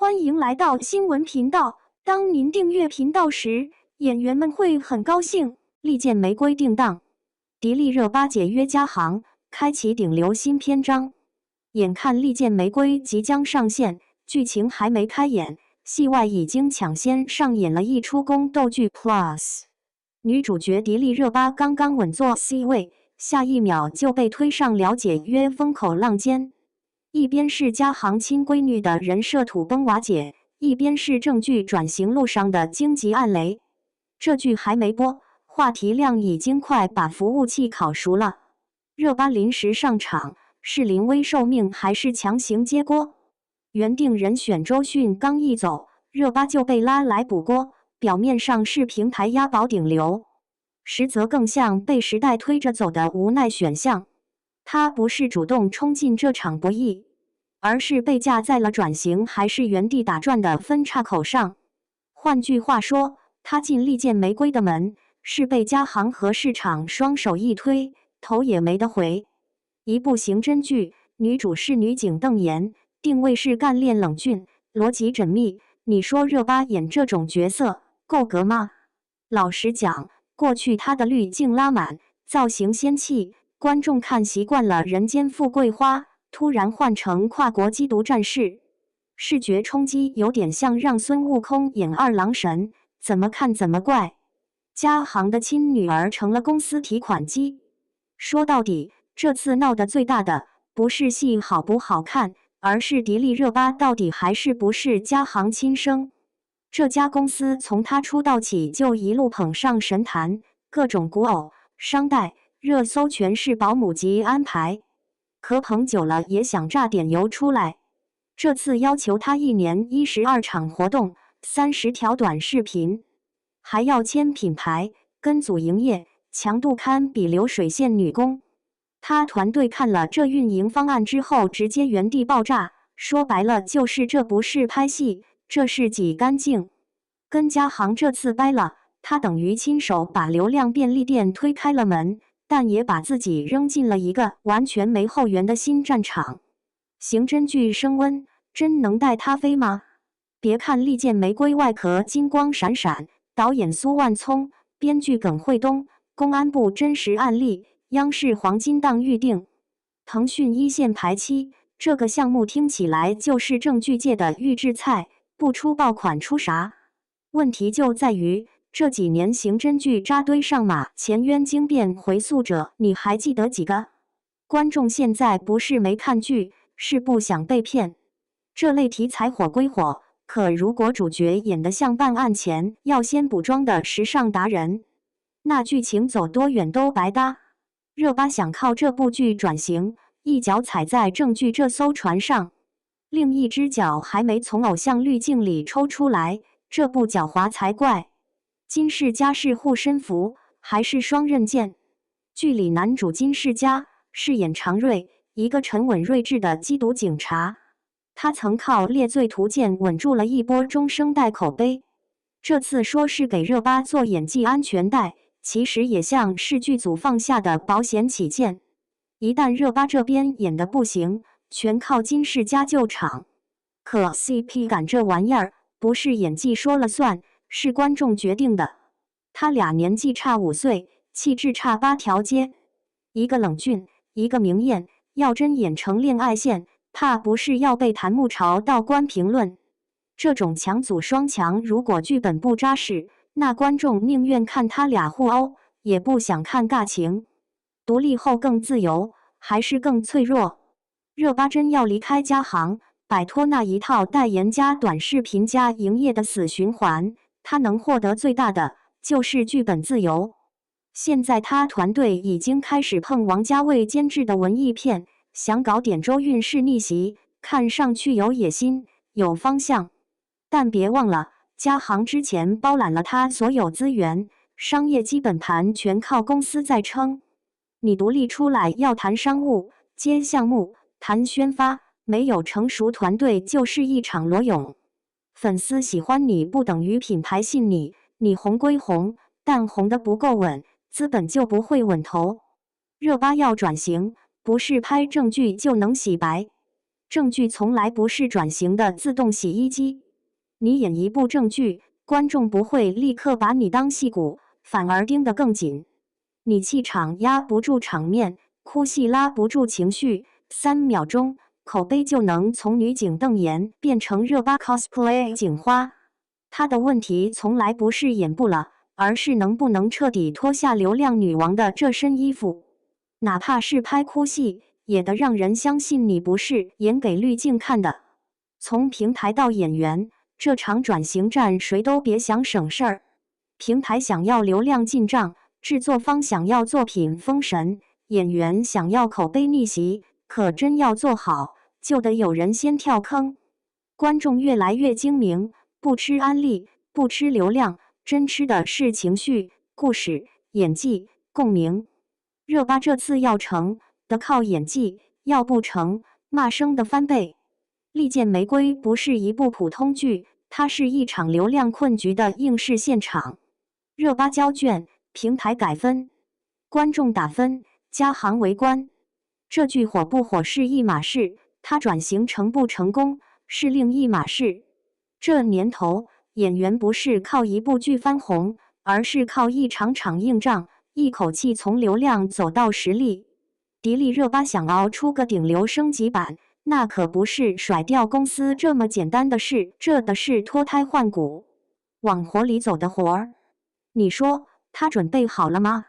欢迎来到新闻频道。当您订阅频道时，演员们会很高兴。利剑玫瑰定档，迪丽热巴解约嘉行，开启顶流新篇章。眼看利剑玫瑰即将上线，剧情还没开演，戏外已经抢先上演了一出宫斗剧 Plus。女主角迪丽热巴刚刚稳坐 C 位，下一秒就被推上了解约风口浪尖。一边是嘉行亲闺女的人设土崩瓦解，一边是正剧转型路上的荆棘暗雷。这剧还没播，话题量已经快把服务器烤熟了。热巴临时上场，是临危受命还是强行接锅？原定人选周迅刚一走，热巴就被拉来补锅，表面上是平台押宝顶流，实则更像被时代推着走的无奈选项。她不是主动冲进这场博弈，而是被架在了转型还是原地打转的分岔口上。换句话说，她进利剑玫瑰的门，是被嘉行和市场双手一推，头也没得回。一部刑侦剧，女主是女警邓妍，定位是干练冷峻，逻辑缜密。你说热巴演这种角色够格吗？老实讲，过去她的滤镜拉满，造型仙气，观众看习惯了人间富贵花，突然换成跨国缉毒战士，视觉冲击有点像让孙悟空演二郎神，怎么看怎么怪。嘉行的亲女儿成了公司提款机。说到底，这次闹得最大的不是戏好不好看，而是迪丽热巴到底还是不是嘉行亲生。这家公司从她出道起就一路捧上神坛，各种古偶、商代、热搜全是保姆级安排，可捧久了也想榨点油出来。这次要求她1年12场活动，30条短视频，还要签品牌，跟组营业，强度堪比流水线女工。她团队看了这运营方案之后，直接原地爆炸。说白了就是这不是拍戏，这是挤干净。跟嘉行这次掰了，他等于亲手把流量便利店推开了门，但也把自己扔进了一个完全没后援的新战场。刑侦剧升温，真能带他飞吗？别看利剑玫瑰外壳金光闪闪，导演苏万聪，编剧耿惠东，公安部真实案例，央视黄金档预定，腾讯一线排期。这个项目听起来就是正剧界的预制菜，不出爆款出啥？问题就在于这几年刑侦剧扎堆上马，前冤经变回溯者，你还记得几个？观众现在不是没看剧，是不想被骗。这类题材火归火，可如果主角演得像办案前要先补妆的时尚达人，那剧情走多远都白搭。热巴想靠这部剧转型，一脚踩在正剧这艘船上，另一只脚还没从偶像滤镜里抽出来，这不狡猾才怪。金世佳是护身符还是双刃剑？剧里男主金世佳饰演常瑞，一个沉稳睿智的缉毒警察。他曾靠《猎罪图鉴》稳住了一波中生代口碑。这次说是给热巴做演技安全带，其实也像是剧组放下的保险起见。一旦热巴这边演得不行，全靠金世佳救场。可 CP 感这玩意儿不是演技说了算，是观众决定的。他俩年纪差5岁，气质差8条街，一个冷峻，一个明艳，要真演成恋爱线，怕不是要被弹幕潮道观评论。这种强组双强，如果剧本不扎实，那观众宁愿看他俩互殴，也不想看尬情。独立后更自由，还是更脆弱？热巴真要离开嘉行，摆脱那一套代言加短视频加营业的死循环，她能获得最大的就是剧本自由。现在她团队已经开始碰王家卫监制的文艺片，想搞点周韵式逆袭，看上去有野心，有方向。但别忘了，嘉行之前包揽了他所有资源，商业基本盘全靠公司在撑。你独立出来要谈商务、接项目、谈宣发，没有成熟团队就是一场裸泳。粉丝喜欢你不等于品牌信你，你红归红，但红得不够稳，资本就不会稳投。热巴要转型，不是拍正剧就能洗白。正剧从来不是转型的自动洗衣机。你演一部正剧，观众不会立刻把你当戏骨，反而盯得更紧。你气场压不住场面，哭戏拉不住情绪，3秒钟，口碑就能从女警邓妍变成热巴 cosplay 警花。他的问题从来不是演不了，而是能不能彻底脱下流量女王的这身衣服。哪怕是拍哭戏，也得让人相信你不是演给滤镜看的。从平台到演员，这场转型战谁都别想省事儿。平台想要流量进账，制作方想要作品封神，演员想要口碑逆袭，可真要做好，就得有人先跳坑。观众越来越精明，不吃安利，不吃流量，真吃的是情绪、故事、演技、共鸣。热巴这次要成，得靠演技，要不成，骂声的翻倍。利剑玫瑰不是一部普通剧，它是一场流量困局的应试现场。热巴交卷，平台改分，观众打分，加行围观。这剧火不火是一码事，它转型成不成功是另一码事。这年头，演员不是靠一部剧翻红，而是靠一场场硬仗，一口气从流量走到实力。迪丽热巴想熬出个顶流升级版，那可不是甩掉公司这么简单的事，这的是脱胎换骨，往火里走的活儿。你说他准备好了吗？